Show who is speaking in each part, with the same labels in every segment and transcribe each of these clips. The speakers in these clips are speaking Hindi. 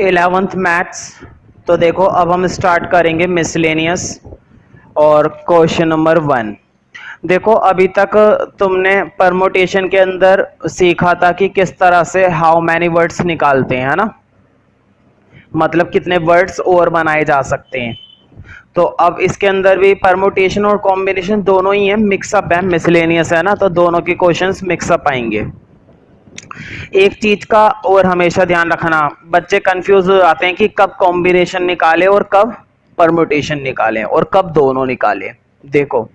Speaker 1: 11th maths. तो देखो अब हम स्टार्ट करेंगे मिसलेनियस और क्वेश्चन नंबर 1। देखो अभी तक तुमने परमुटेशन के अंदर सीखा था कि किस तरह से हाउ मैनी वर्ड्स निकालते हैं, है ना, मतलब कितने वर्ड्स और बनाए जा सकते हैं। तो अब इसके अंदर भी परमुटेशन और कॉम्बिनेशन दोनों ही है, मिक्सअप है, मिसलेनियस है ना, तो दोनों के क्वेश्चंस मिक्सअप आएंगे। एक चीज का और हमेशा ध्यान रखना, बच्चे कंफ्यूज हो जाते हैं कि कब कॉम्बिनेशन निकाले और कब परमुटेशन निकालें और कब दोनों निकालें। देखो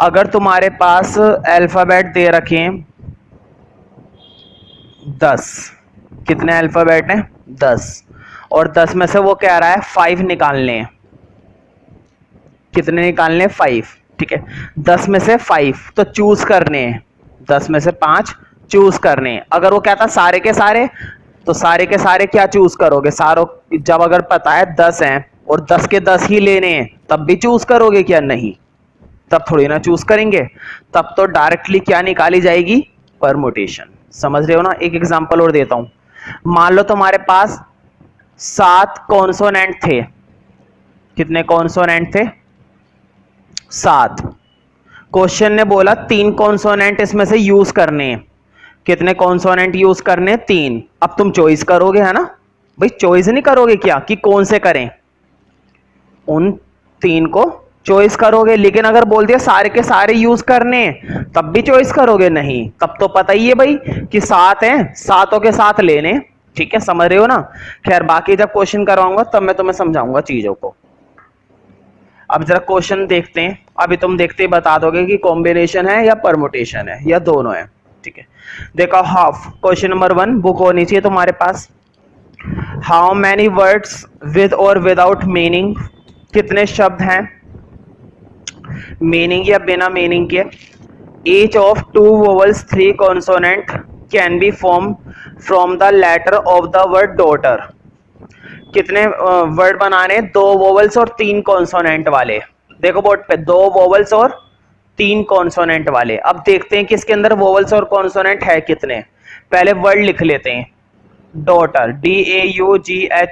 Speaker 1: अगर तुम्हारे पास अल्फाबेट दे रखे हैं 10, कितने अल्फाबेट हैं 10, और 10 में से वो कह रहा है 5 निकालने हैं। कितने निकालने हैं 5, ठीक है। 10 में से 5 तो चूज करने हैं, 10 में से 5 चूज करने हैं। अगर वो कहता सारे के सारे, तो सारे के सारे क्या चूज करोगे, सारों जब अगर पता है 10 हैं और 10 के 10 ही लेने हैं तब भी चूज करोगे क्या, नहीं, तब थोड़ी ना चूज करेंगे। तब तो डायरेक्टली क्या निकाली जाएगी, परमुटेशन। समझ रहे हो ना। एक एग्जांपल और देता हूं। मान लो तुम्हारे पास 7 कॉन्सोनेंट थे। कितने कॉन्सोनेंट थे, 7। क्वेश्चन ने बोला 3 कॉन्सोनेंट इसमें से यूज करने हैं। कितने कॉन्सोनेंट यूज करने, 3। अब तुम चॉइस करोगे, है ना भाई, चॉइस नहीं करोगे क्या कि कौन से करें, उन 3 को चॉइस करोगे। लेकिन अगर बोल दिया सारे के सारे यूज करने तब भी चॉइस करोगे, नहीं, तब तो पता ही है भाई कि 7 हैं, सातों के साथ लेने, ठीक है, समझ रहे हो ना। खैर बाकी जब क्वेश्चन करवाऊंगा तब मैं तुम्हें समझाऊंगा चीजों को। अब जरा क्वेश्चन देखते हैं। अभी तुम देखते ही बता दोगे कि कॉम्बिनेशन है या परमुटेशन है या दोनों है, ठीक है। देखो हाफ, क्वेश्चन नंबर 1 बुक होनी चाहिए तुम्हारे पास। हाउ मैनी वर्ड्स विद और विदाउट मीनिंग, कितने शब्द हैं मीनिंग या बिना मीनिंग के। Each of 2 vowels 3 consonant can be form from the letter of the word daughter. कितने वर्ड बनाने, 2 वोवल्स और 3 कॉन्सोनेंट वाले। देखो बोर्ड पे 2 वोवल्स और 3 कॉन्सोनेंट वाले। अब देखते हैं कि इसके अंदर वोवल्स और कॉन्सोनेंट है कितने। पहले वर्ड लिख लेते हैं, डॉटर, DAUGHTER।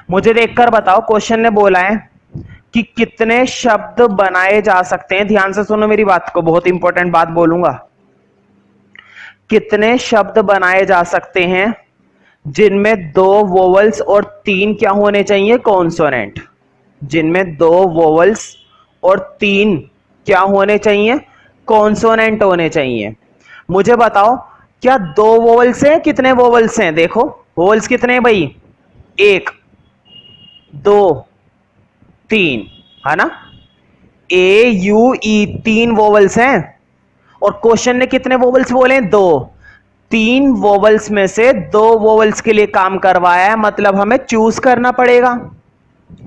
Speaker 1: मुझे देखकर बताओ, क्वेश्चन ने बोला है कि कितने शब्द बनाए जा सकते हैं। ध्यान से सुनो मेरी बात को, बहुत इंपॉर्टेंट बात बोलूंगा। कितने शब्द बनाए जा सकते हैं जिनमें 2 वोवल्स और 3 क्या होने चाहिए, कॉन्सोनेंट। जिनमें 2 वोवल्स और 3 क्या होने चाहिए, कॉन्सोनेंट होने चाहिए। मुझे बताओ क्या 2 वोवल्स हैं, कितने वोवल्स हैं, देखो वोवल्स कितने हैं भाई, 1 2 3, है ना, AUE 3 वोवल्स हैं। और क्वेश्चन ने कितने वोवल्स बोले, 2। 3 वोवल्स में से 2 वोवल्स के लिए काम करवाया है, मतलब हमें चूज करना पड़ेगा।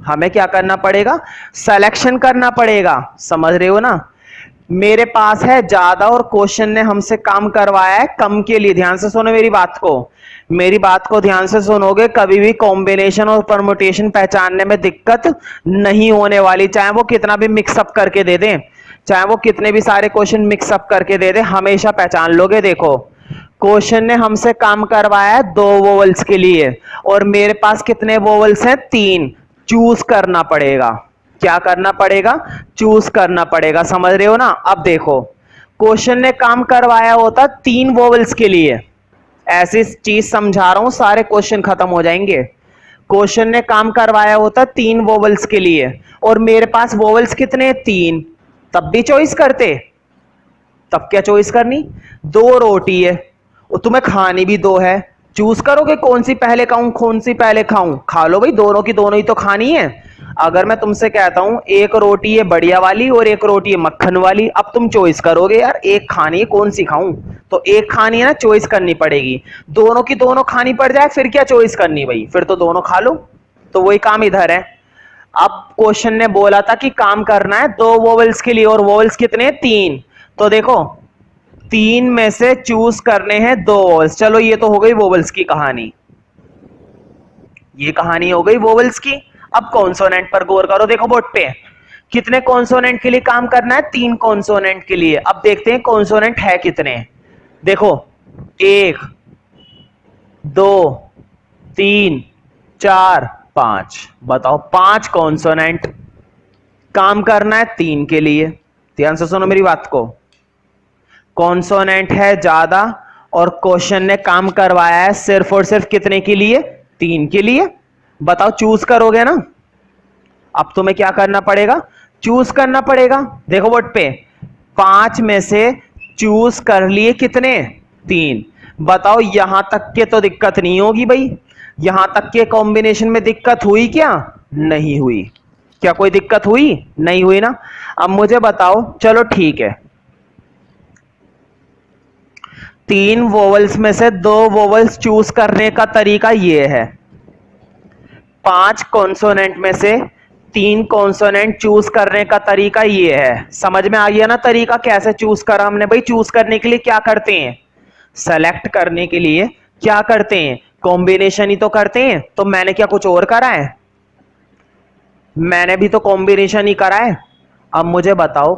Speaker 1: हमें क्या करना पड़ेगा, सिलेक्शन करना पड़ेगा। समझ रहे हो ना। मेरे पास है ज्यादा और क्वेश्चन ने हमसे काम करवाया है कम के लिए। ध्यान से सुनो मेरी बात को, मेरी बात को ध्यान से सुनोगे, कभी भी कॉम्बिनेशन और परमुटेशन पहचानने में दिक्कत नहीं होने वाली। चाहे वो कितना भी मिक्सअप करके दे दें, चाहे वो कितने भी सारे क्वेश्चन मिक्सअप करके दे दें, हमेशा पहचान लोगे। देखो क्वेश्चन ने हमसे काम करवाया है 2 वोवल्स के लिए और मेरे पास कितने वोवल्स हैं, 3। चूज करना पड़ेगा, क्या करना पड़ेगा, चूज करना पड़ेगा। समझ रहे हो ना। अब देखो क्वेश्चन ने काम करवाया होता 3 वोवल्स के लिए, ऐसी चीज समझा रहा हूं सारे क्वेश्चन खत्म हो जाएंगे। क्वेश्चन ने काम करवाया होता 3 वोवल्स के लिए और मेरे पास वोवल्स कितने, 3, तब भी चॉइस करते। तब क्या चॉइस करनी, 2 रोटी है और तुम्हें खानी भी 2 है, चूज करोगे कौन सी पहले खाऊं कौन सी पहले खाऊं, खा लो भाई, दोनों की दोनों ही तो खानी है। अगर मैं तुमसे कहता हूं एक रोटी है बढ़िया वाली और एक रोटी है मक्खन वाली, अब तुम चॉइस करोगे यार एक खानी है कौन सी खाऊं, तो एक खानी है ना, चॉइस करनी पड़ेगी। दोनों की दोनों खानी पड़ जाए फिर क्या चॉइस करनी भाई, फिर तो दोनों खा लो। तो वही काम इधर है। अब क्वेश्चन ने बोला था कि काम करना है 2 वोवल्स के लिए और वोवल्स कितने, 3। तो देखो 3 में से चूज करने हैं 2 वोवल्स। चलो ये तो हो गई वोवल्स की कहानी, ये कहानी हो गई वोवल्स की। अब कॉन्सोनेंट पर गौर करो। देखो बोर्ड पे कितने कॉन्सोनेंट के लिए काम करना है, 3 कॉन्सोनेंट के लिए। अब देखते हैं कॉन्सोनेंट है कितने। देखो 1 2 3 4 5। बताओ 5 कॉन्सोनेंट, काम करना है 3 के लिए। ध्यान से सुनो मेरी बात को, कॉन्सोनेंट है ज्यादा और क्वेश्चन ने काम करवाया है सिर्फ और सिर्फ कितने के लिए? 3 के लिए। बताओ चूज करोगे ना? अब तुम्हें क्या करना पड़ेगा? चूज करना पड़ेगा। देखो बोर्ड पे, 5 में से चूज कर लिए कितने? 3। बताओ यहां तक के तो दिक्कत नहीं होगी भाई, यहां तक के कॉम्बिनेशन में दिक्कत हुई क्या? नहीं हुई। क्या कोई दिक्कत हुई? नहीं हुई ना। अब मुझे बताओ, चलो ठीक है, 3 वोवेल्स में से 2 वोवेल्स चूज करने का तरीका यह है, 5 कॉन्सोनेंट में से 3 कॉन्सोनेंट चूज करने का तरीका यह है। समझ में आ गया ना तरीका कैसे चूज करा हमने? भाई चूज करने के लिए क्या करते हैं? सेलेक्ट करने के लिए क्या करते हैं? कॉम्बिनेशन ही तो करते हैं। तो मैंने क्या कुछ और करा है? मैंने भी तो कॉम्बिनेशन ही करा है। अब मुझे बताओ,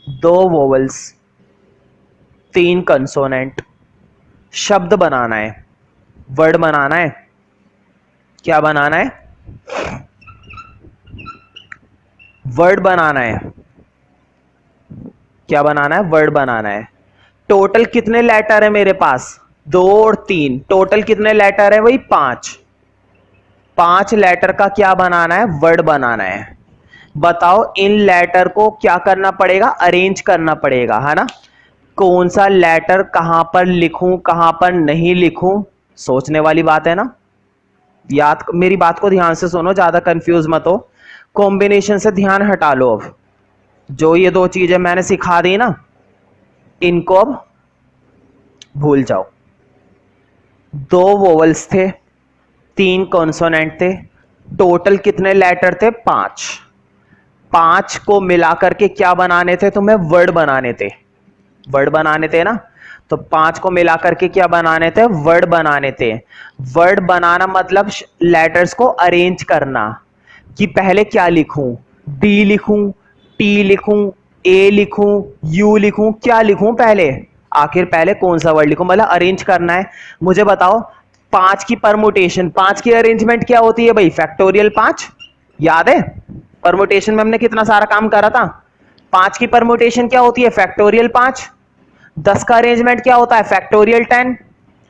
Speaker 1: 2 वोवेल्स 3 कंसोनेंट, शब्द बनाना है, वर्ड बनाना है। क्या बनाना है? वर्ड बनाना है। क्या बनाना है? वर्ड बनाना है। टोटल कितने लेटर है मेरे पास? 2 और 3, टोटल कितने लेटर है भाई? 5। 5 लेटर का क्या बनाना है? वर्ड बनाना है। बताओ इन लेटर को क्या करना पड़ेगा? अरेंज करना पड़ेगा, है ना। कौन सा लेटर कहां पर लिखूं, कहां पर नहीं लिखूं, सोचने वाली बात है ना। याद, मेरी बात को ध्यान से सुनो, ज्यादा कंफ्यूज मत हो। कॉम्बिनेशन से ध्यान हटा लो। अब जो ये 2 चीजें मैंने सिखा दी ना, इनको अब भूल जाओ। 2 वोवेल्स थे, 3 कॉन्सोनेंट थे, टोटल कितने लेटर थे? 5। 5 को मिलाकर के क्या बनाने थे तुम्हें? वर्ड बनाने थे। वर्ड बनाने थे ना। तो 5 को मिलाकर के क्या बनाने थे? वर्ड बनाने थे। वर्ड बनाना मतलब लेटर्स को अरेंज करना, कि पहले क्या लिखूं? डी लिखूं, टी लिखूं, ए लिखूं, यू लिखूं, क्या लिखूं पहले? आखिर पहले कौन सा वर्ड लिखूं? मतलब अरेंज करना है। मुझे बताओ 5 की परमुटेशन, 5 की अरेंजमेंट क्या होती है भाई? फैक्टोरियल 5। याद है परमुटेशन में हमने कितना सारा काम करा था? 5 की परमुटेशन क्या होती है? फैक्टोरियल 5। 10 का अरेंजमेंट क्या होता है? फैक्टोरियल 10।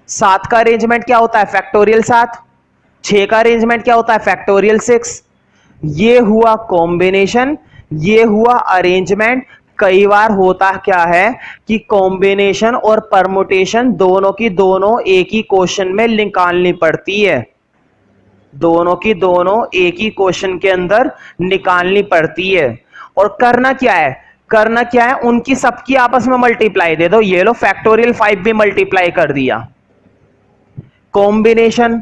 Speaker 1: 7 का अरेंजमेंट क्या होता है? फैक्टोरियल 7। 6 का अरेंजमेंट क्या होता है? फैक्टोरियल 6। ये हुआ कॉम्बिनेशन, ये हुआ अरेंजमेंट। कई बार होता क्या है कि कॉम्बिनेशन और परमुटेशन दोनों की दोनों एक ही क्वेश्चन में निकालनी पड़ती है। दोनों की दोनों एक ही क्वेश्चन के अंदर निकालनी पड़ती है। और करना क्या है? करना क्या है? उनकी सबकी आपस में मल्टीप्लाई दे दो। ये लो फैक्टोरियल 5 भी मल्टीप्लाई कर दिया। कॉम्बिनेशन,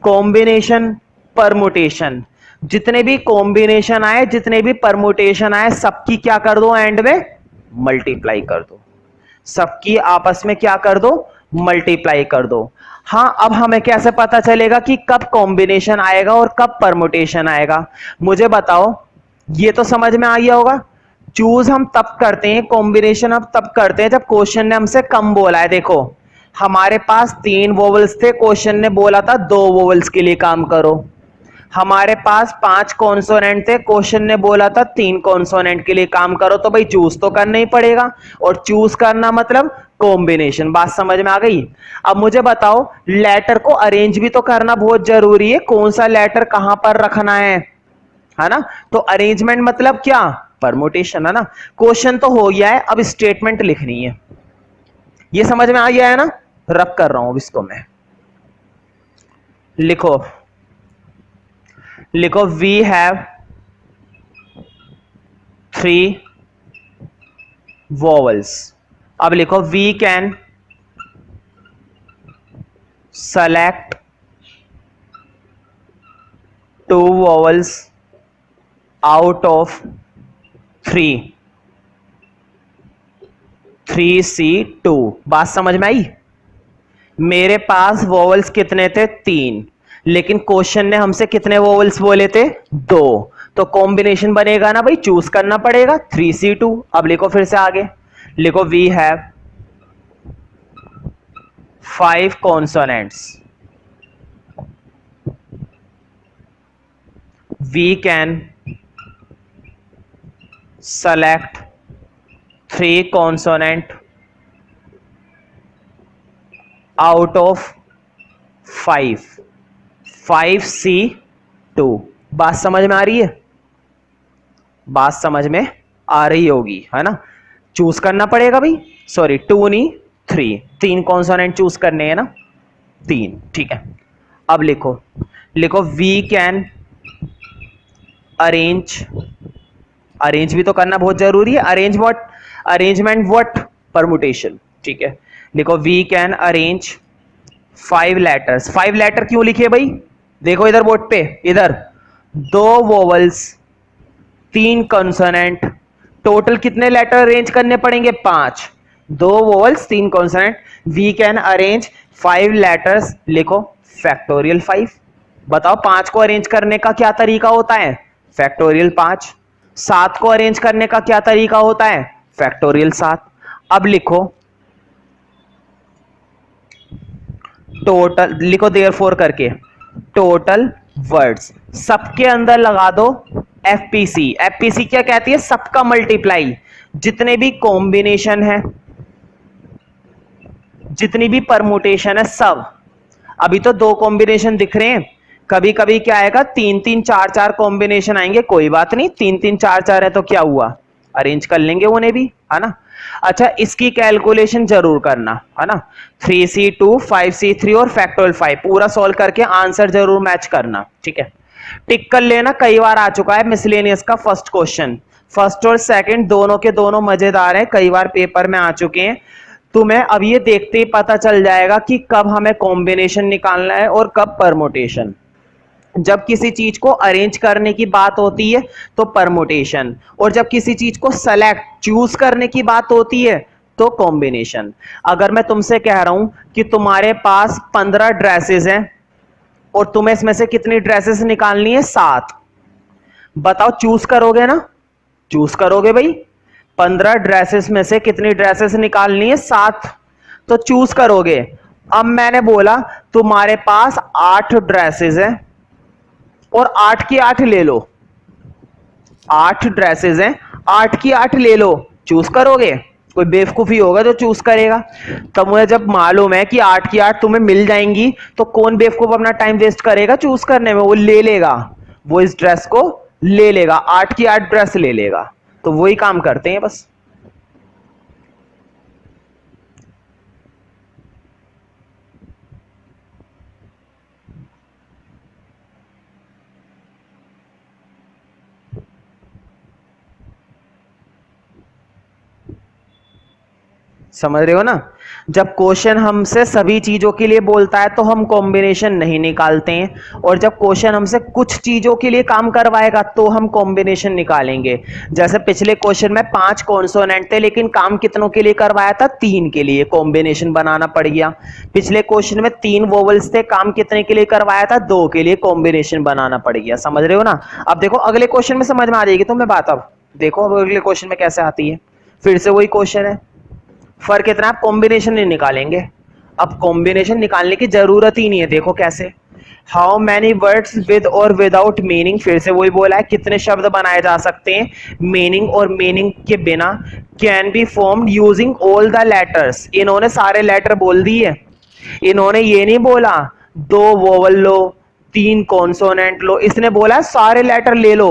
Speaker 1: कॉम्बिनेशन, परमुटेशन, जितने भी कॉम्बिनेशन आए, जितने भी परमुटेशन आए, सबकी क्या कर दो? एंड में मल्टीप्लाई कर दो। सबकी आपस में क्या कर दो? मल्टीप्लाई कर दो। हां, अब हमें कैसे पता चलेगा कि कब कॉम्बिनेशन आएगा और कब परमुटेशन आएगा? मुझे बताओ, ये तो समझ में आ गया होगा। चूज हम तब करते हैं, कॉम्बिनेशन हम तब करते हैं जब क्वेश्चन ने हमसे कम बोला है। देखो हमारे पास 3 वोवेल्स थे, क्वेश्चन ने बोला था 2 वोवेल्स के लिए काम करो। हमारे पास 5 कॉन्सोनेंट थे, क्वेश्चन ने बोला था 3 कॉन्सोनेंट के लिए काम करो। तो भाई चूज तो करना ही पड़ेगा, और चूज करना मतलब कॉम्बिनेशन। बात समझ में आ गई? अब मुझे बताओ, लेटर को अरेंज भी तो करना बहुत जरूरी है। कौन सा लेटर कहां पर रखना है ना। तो अरेंजमेंट मतलब क्या? परमुटेशन, है ना। क्वेश्चन तो हो गया है, अब स्टेटमेंट लिखनी है। ये समझ में आ गया है ना? रब कर रहा हूं इसको मैं। लिखो, लिखो वी हैव 3 वोवेल्स। अब लिखो we can select 2 vowels out of 3 3C2। बात समझ में आई? मेरे पास वोवेल्स कितने थे? 3, लेकिन क्वेश्चन ने हमसे कितने वोवेल्स बोले थे? 2। तो कॉम्बिनेशन बनेगा ना भाई, चूज करना पड़ेगा 3C2। अब लिखो फिर से आगे, लिखो we have 5 consonants. We can select 3 consonant out of 5. 5C2. बात समझ में आ रही है? बात समझ में आ रही होगी, है ना? चूज करना पड़ेगा भाई, सॉरी 2 नहीं 3, 3 कॉन्सोनेंट चूज करने हैं ना, 3, ठीक है। अब लिखो, लिखो वी कैन अरेंज, अरेंज भी तो करना बहुत जरूरी है। Arrange what? Arrangement what? Permutation, ठीक है। लिखो we can arrange 5 letters. 5 letter क्यों लिखे भाई? देखो इधर बोर्ड पे, इधर 2 वोवल्स 3 कॉन्सोनेंट, टोटल कितने लेटर अरेंज करने पड़ेंगे? 5। 2 vowels 3 consonant, we can arrange 5 letters. लिखो फैक्टोरियल 5। बताओ 5 को अरेंज करने का क्या तरीका होता है? फैक्टोरियल 5। 7 को अरेंज करने का क्या तरीका होता है? फैक्टोरियल 7। अब लिखो टोटल, लिखो देयरफॉर करके, टोटल वर्ड्स सबके अंदर लगा दो एफपीसी। एफपीसी क्या कहती है? सबका मल्टीप्लाई। जितने भी कॉम्बिनेशन है, जितनी भी परमुटेशन है, सब। अभी तो 2 कॉम्बिनेशन दिख रहे हैं, कभी कभी क्या आएगा 3-3 4-4 कॉम्बिनेशन आएंगे, कोई बात नहीं, 3-3 4-4 है तो क्या हुआ, अरेंज कर लेंगे उन्हें भी, है ना। अच्छा इसकी कैलकुलेशन जरूर करना, है ना। 3C2 5C3 और फैक्टोरियल 5 पूरा सॉल्व करके आंसर जरूर मैच करना, ठीक है। टिक कर लेना, कई बार आ चुका है मिसलेनियस का फर्स्ट क्वेश्चन। फर्स्ट और सेकंड दोनों के दोनों मजेदार हैं, कई बार पेपर में आ चुके हैं। तुम्हें अब ये देखते ही पता चल जाएगा कि कब हमें कॉम्बिनेशन निकालना है और कब परमुटेशन। जब किसी चीज को अरेंज करने की बात होती है तो परमुटेशन, और जब किसी चीज को सेलेक्ट चूज करने की बात होती है तो कॉम्बिनेशन। अगर मैं तुमसे कह रहा हूं कि तुम्हारे पास 15 ड्रेसेस हैं और तुम्हें इसमें से कितनी ड्रेसेस निकालनी है? 7। बताओ चूज करोगे ना? चूज करोगे भाई। 15 ड्रेसेस में से कितनी ड्रेसेस निकालनी है? 7। तो चूज करोगे। अब मैंने बोला तुम्हारे पास 8 ड्रेसेस हैं और 8 की 8 ले लो। 8 ड्रेसेस हैं, 8 की 8 ले लो, चूज करोगे? कोई बेवकूफी होगा तो चूज करेगा। तो मुझे जब मालूम है कि 8 की 8 तुम्हें मिल जाएंगी तो कौन बेवकूफ अपना टाइम वेस्ट करेगा चूज करने में? वो ले लेगा, वो इस ड्रेस को ले लेगा, 8 की 8 ड्रेस ले लेगा। तो वही काम करते हैं बस। समझ रहे हो ना? जब क्वेश्चन हमसे सभी चीजों के लिए बोलता है तो हम कॉम्बिनेशन नहीं निकालते हैं, और जब क्वेश्चन हमसे कुछ चीजों के लिए काम करवाएगा तो हम कॉम्बिनेशन निकालेंगे। जैसे पिछले क्वेश्चन में 5 कॉन्सोनेंट थे लेकिन काम कितनों के लिए करवाया था? 3 के लिए, कॉम्बिनेशन बनाना पड़ गया। पिछले क्वेश्चन में 3 वोवल्स थे, काम कितने के लिए करवाया था? 2 के लिए, कॉम्बिनेशन बनाना पड़ गया। समझ रहे हो ना? अब देखो अगले क्वेश्चन में समझ में आ जाएगी तुम्हें बात। अब देखो अब अगले क्वेश्चन में कैसे आती है। फिर से वही क्वेश्चन है, फर्क इतना, आप कॉम्बिनेशन नहीं निकालेंगे। अब कॉम्बिनेशन निकालने की जरूरत ही नहीं है। देखो कैसे, हाउ मैनी वर्ड्स विद और विदाउट मीनिंग, फिर से वही बोला है, कितने शब्द बनाए जा सकते हैं मीनिंग और मीनिंग के बिना, can be formed using all the letters. इन्होंने सारे लेटर बोल दिए, इन्होंने ये नहीं बोला 2 वोवल लो 3 कॉन्सोनेंट लो, इसने बोला सारे लेटर ले लो।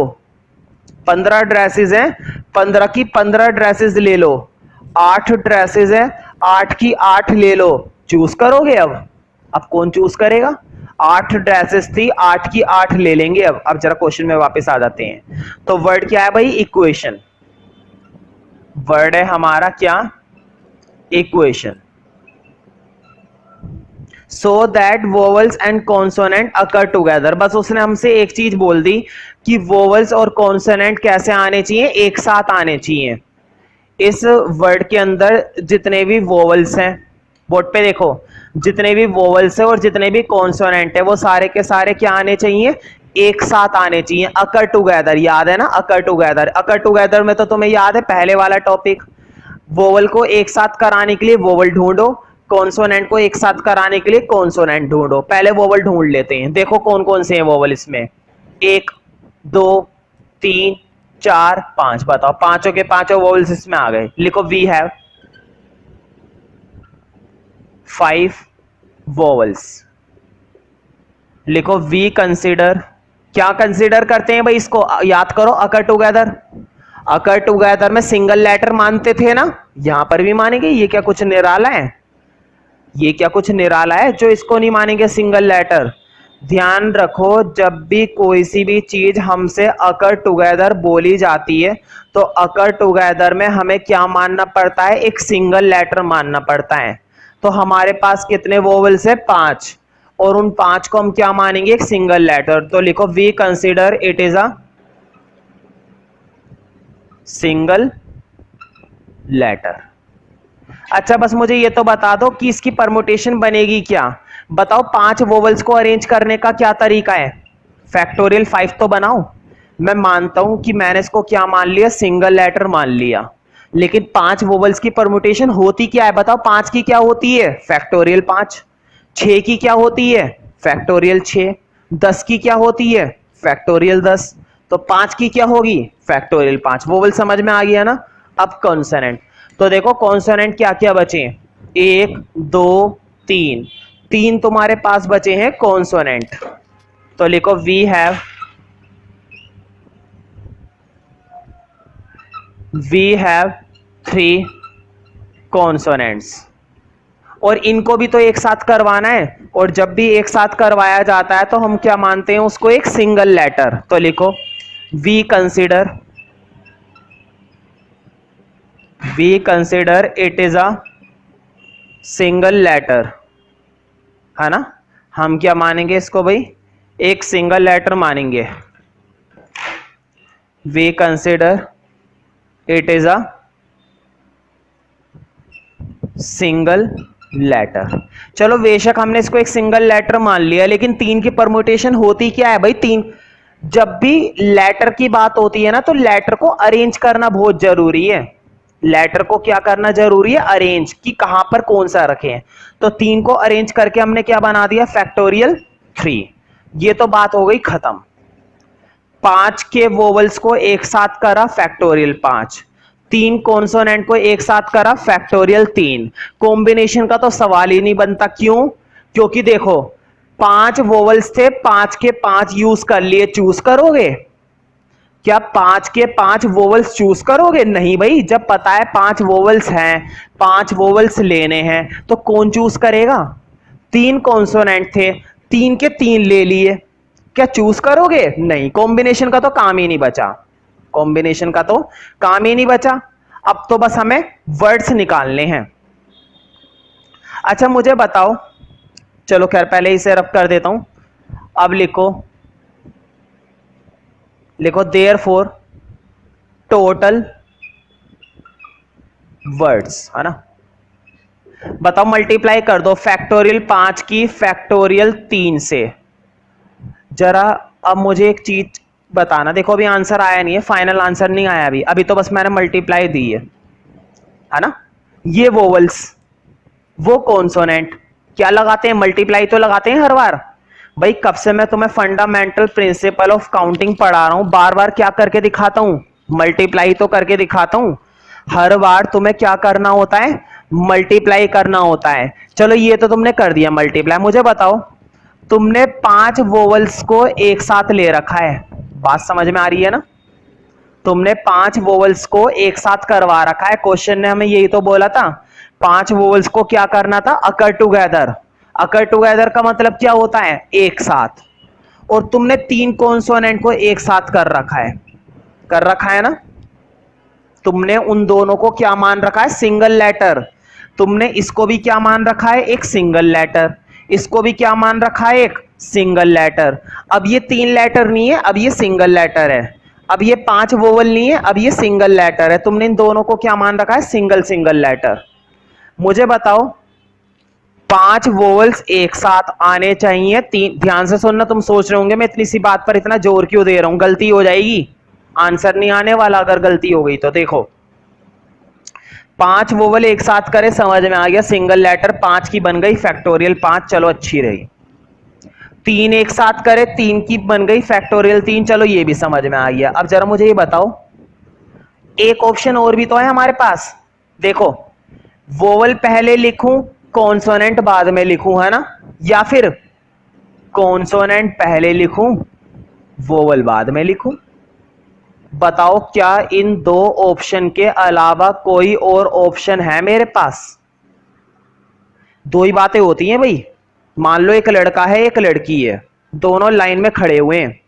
Speaker 1: 15 ड्रेसेस हैं, 15 की 15 ड्रेसेस ले लो। 8 ड्रेसेस है, 8 की 8 ले लो, चूज करोगे? अब कौन चूज करेगा? 8 ड्रेसेस थी, 8 की 8 ले लेंगे। अब जरा क्वेश्चन में वापस आ जाते हैं। तो वर्ड क्या है भाई? इक्वेशन। वर्ड है हमारा क्या? Equation. So that vowels and consonant occur together. बस उसने हमसे एक चीज बोल दी कि वोवल्स और कॉन्सोनेंट कैसे आने चाहिए? एक साथ आने चाहिए। इस वर्ड के अंदर जितने भी वोवल्स हैं, बोर्ड पे देखो, जितने भी वोवल्स है और जितने भी कॉन्सोनेंट है वो सारे के सारे क्या आने चाहिए? एक साथ आने चाहिए। अकर टुगेदर, याद है ना? अकर टुगेदर, अकर टुगेदर में तो तुम्हें याद है पहले वाला टॉपिक, वोवल को एक साथ कराने के लिए वोवल ढूंढो, कॉन्सोनेंट को एक साथ कराने के लिए कॉन्सोनेंट ढूंढो। पहले वोवल ढूंढ लेते हैं, देखो कौन कौन से हैं वोवल इसमें। 1 2 3 4 5, बताओ पांचों के पांचों वोवल्स इसमें आ गए। लिखो वी हैव 5 वोवल्स। लिखो वी कंसीडर, क्या कंसीडर करते हैं भाई, इसको याद करो, अकर टुगेदर। अकर टुगेदर में सिंगल लेटर मानते थे ना, यहां पर भी मानेंगे। ये क्या कुछ निराला है, ये क्या कुछ निराला है जो इसको नहीं मानेंगे सिंगल लेटर। ध्यान रखो, जब भी कोई सी भी चीज हमसे अकर टुगेदर बोली जाती है तो अकर टुगेदर में हमें क्या मानना पड़ता है, एक सिंगल लेटर मानना पड़ता है। तो हमारे पास कितने वोवल्स है, 5, और उन 5 को हम क्या मानेंगे, एक सिंगल लेटर। तो लिखो we consider it is a single letter. अच्छा बस मुझे ये तो बता दो कि इसकी परमुटेशन बनेगी क्या। बताओ 5 वोवल्स को अरेंज करने का क्या तरीका है, फैक्टोरियल 5 तो बनाओ। मैं मानता हूं कि मैंने इसको क्या मान लिया, सिंगल लेटर मान लिया, लेकिन 5 वोवल्स की परमुटेशन होती क्या है, बताओ। 5 की क्या होती है, फैक्टोरियल 5। 6 की क्या होती है, फैक्टोरियल 6। 10 की क्या होती है, फैक्टोरियल 10। तो 5 की क्या होगी, फैक्टोरियल 5। वोवल समझ में आ गया ना। अब कॉन्सोनेंट, तो देखो कॉन्सोनेंट क्या क्या बचे, 1 2 3, 3 तुम्हारे पास बचे हैं कॉन्सोनेंट। तो लिखो वी हैव 3 कॉन्सोनेंट्स। और इनको भी तो एक साथ करवाना है, और जब भी एक साथ करवाया जाता है तो हम क्या मानते हैं उसको, एक सिंगल लेटर। तो लिखो we consider it is a single letter, है ना। हम क्या मानेंगे इसको भाई, एक सिंगल लेटर मानेंगे। We consider it is a single letter. चलो बेशक हमने इसको एक सिंगल लेटर मान लिया, लेकिन 3 की परमुटेशन होती क्या है भाई, 3। जब भी लेटर की बात होती है ना तो लेटर को अरेंज करना बहुत जरूरी है। लेटर को क्या करना जरूरी है, अरेंज, कि कहां पर कौन सा रखें। तो 3 को अरेंज करके हमने क्या बना दिया, फैक्टोरियल 3। ये तो बात हो गई खत्म। 5 के वोवल्स को एक साथ करा, फैक्टोरियल 5। 3 कॉन्सोनेंट को एक साथ करा, फैक्टोरियल 3। कॉम्बिनेशन का तो सवाल ही नहीं बनता। क्यों, क्योंकि देखो 5 वोवल्स थे, 5 के 5 यूज कर लिए। चूज करोगे क्या, 5 के 5 वोवल्स चूज करोगे, नहीं भाई। जब पता है 5 वोवल्स हैं, 5 वोवल्स लेने हैं, तो कौन चूज करेगा। 3 कॉन्सोनेंट थे, 3 के 3 ले लिए, क्या चूज करोगे, नहीं। कॉम्बिनेशन का तो काम ही नहीं बचा, कॉम्बिनेशन का तो काम ही नहीं बचा। अब तो बस हमें वर्ड्स निकालने हैं। अच्छा मुझे बताओ, चलो खैर पहले इसे रब कर देता हूं। अब लिखो देयरफॉर टोटल वर्ड्स, है ना। बताओ मल्टीप्लाई कर दो फैक्टोरियल 5 की फैक्टोरियल 3 से। जरा अब मुझे एक चीज बताना, देखो अभी आंसर आया नहीं है, फाइनल आंसर नहीं आया अभी, अभी तो बस मैंने मल्टीप्लाई दी है ना। ये वोवल्स, वो कॉन्सोनेंट, क्या लगाते हैं, मल्टीप्लाई तो लगाते हैं हर बार। भाई कब से मैं तुम्हें फंडामेंटल प्रिंसिपल ऑफ काउंटिंग पढ़ा रहा हूं, बार बार क्या करके दिखाता हूं, मल्टीप्लाई तो करके दिखाता हूं। हर बार तुम्हें क्या करना होता है, मल्टीप्लाई करना होता है। चलो ये तो तुमने कर दिया मल्टीप्लाई। मुझे बताओ, तुमने 5 वोवल्स को एक साथ ले रखा है, बात समझ में आ रही है ना। तुमने 5 वोवल्स को एक साथ करवा रखा है, क्वेश्चन ने हमें यही तो बोला था। 5 वोवल्स को क्या करना था, अकर टुगेदर। अकर टुगेदर का मतलब क्या होता है, एक साथ। और तुमने 3 कॉन्सोनेंट को एक साथ कर रखा है ना। तुमने उन दोनों को क्या मान रखा है, सिंगल लेटर। तुमने इसको भी क्या मान रखा है, एक सिंगल लेटर। इसको भी क्या मान रखा है, एक सिंगल लेटर। अब ये 3 लेटर नहीं है, अब ये सिंगल लेटर है। अब ये 5 वोवल नहीं है, अब ये सिंगल लेटर है। तुमने इन दोनों को क्या मान रखा है, सिंगल लेटर। मुझे बताओ 5 वोवल्स एक साथ आने चाहिए। ध्यान से सुनना, तुम सोच रहे होंगे मैं इतनी सी बात पर इतना जोर क्यों दे रहा हूं, गलती हो जाएगी, आंसर नहीं आने वाला अगर गलती हो गई तो। देखो 5 वोवल एक साथ करे, समझ में आ गया, सिंगल लेटर 5 की बन गई फैक्टोरियल 5, चलो अच्छी रही। 3 एक साथ करे, 3 की बन गई फैक्टोरियल 3, चलो ये भी समझ में आ गया। अब जरा मुझे ये बताओ, एक ऑप्शन और भी तो है हमारे पास, देखो, वोवल पहले लिखूं कॉन्सोनेंट बाद में लिखूं, है ना, या फिर कॉन्सोनेंट पहले लिखूं वोवल बाद में लिखूं। बताओ क्या इन दो ऑप्शन के अलावा कोई और ऑप्शन है मेरे पास? दो ही बातें होती हैं भाई। मान लो एक लड़का है एक लड़की है, दोनों लाइन में खड़े हुए हैं,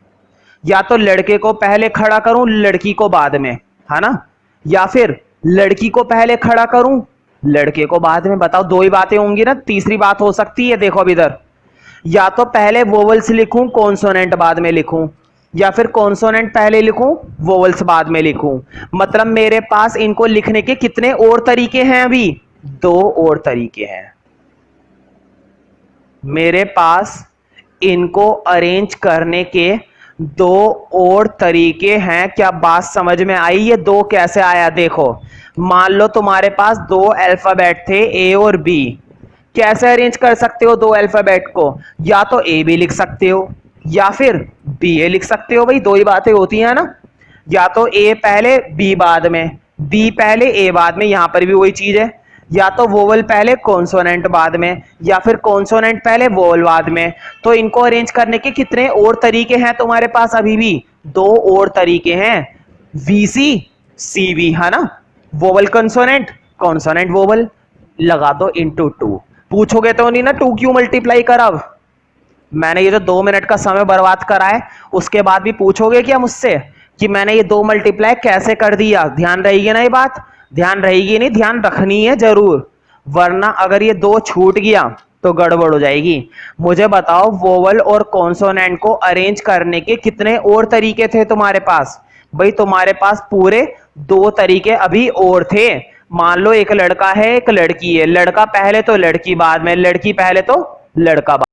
Speaker 1: या तो लड़के को पहले खड़ा करूं लड़की को बाद में, है ना, या फिर लड़की को पहले खड़ा करूं लड़के को बाद में। बताओ, दो ही बातें होंगी ना, तीसरी बात हो सकती है। देखो अब इधर, या तो पहले वोवल्स लिखूं कॉन्सोनेंट बाद में लिखूं, या फिर कॉन्सोनेंट पहले लिखूं वोवल्स बाद में लिखूं। मतलब मेरे पास इनको लिखने के कितने और तरीके हैं? अभी 2 और तरीके हैं मेरे पास, इनको अरेंज करने के 2 और तरीके हैं। क्या बात समझ में आई? ये 2 कैसे आया? देखो, मान लो तुम्हारे पास 2 अल्फाबेट थे ए और बी, कैसे अरेंज कर सकते हो 2 अल्फाबेट को? या तो ए बी लिख सकते हो या फिर बी ए लिख सकते हो, भाई 2 ही बातें होती हैं ना, या तो ए पहले बी बाद में, बी पहले ए बाद में, यहां पर भी वही चीज है, या तो वोवल पहले कॉन्सोनेंट बाद में, या फिर कॉन्सोनेंट पहले वोवल बाद में। तो इनको अरेंज करने के कितने और तरीके हैं तुम्हारे पास? अभी भी 2 और तरीके हैं, वीसी सीवी, है ना, वोवल कॉन्सोनेंट कॉन्सोनेंट वोवल, लगा दो इंटू 2। पूछोगे तो नहीं ना 2 क्यों मल्टीप्लाई कर? अब मैंने ये जो 2 मिनट का समय बर्बाद करा है, उसके बाद भी पूछोगे क्या मुझसे कि मैंने ये 2 मल्टीप्लाई कैसे कर दिया? ध्यान रहेगी ना ये बात? ध्यान रहेगी नहीं? ध्यान रखनी है जरूर, वरना अगर ये 2 छूट गया तो गड़बड़ हो जाएगी। मुझे बताओ, वोवल और कॉन्सोनेंट को अरेंज करने के कितने और तरीके थे तुम्हारे पास? भाई तुम्हारे पास पूरे 2 तरीके अभी और थे। मान लो एक लड़का है एक लड़की है, लड़का पहले तो लड़की बाद में, लड़की पहले तो लड़का बाद।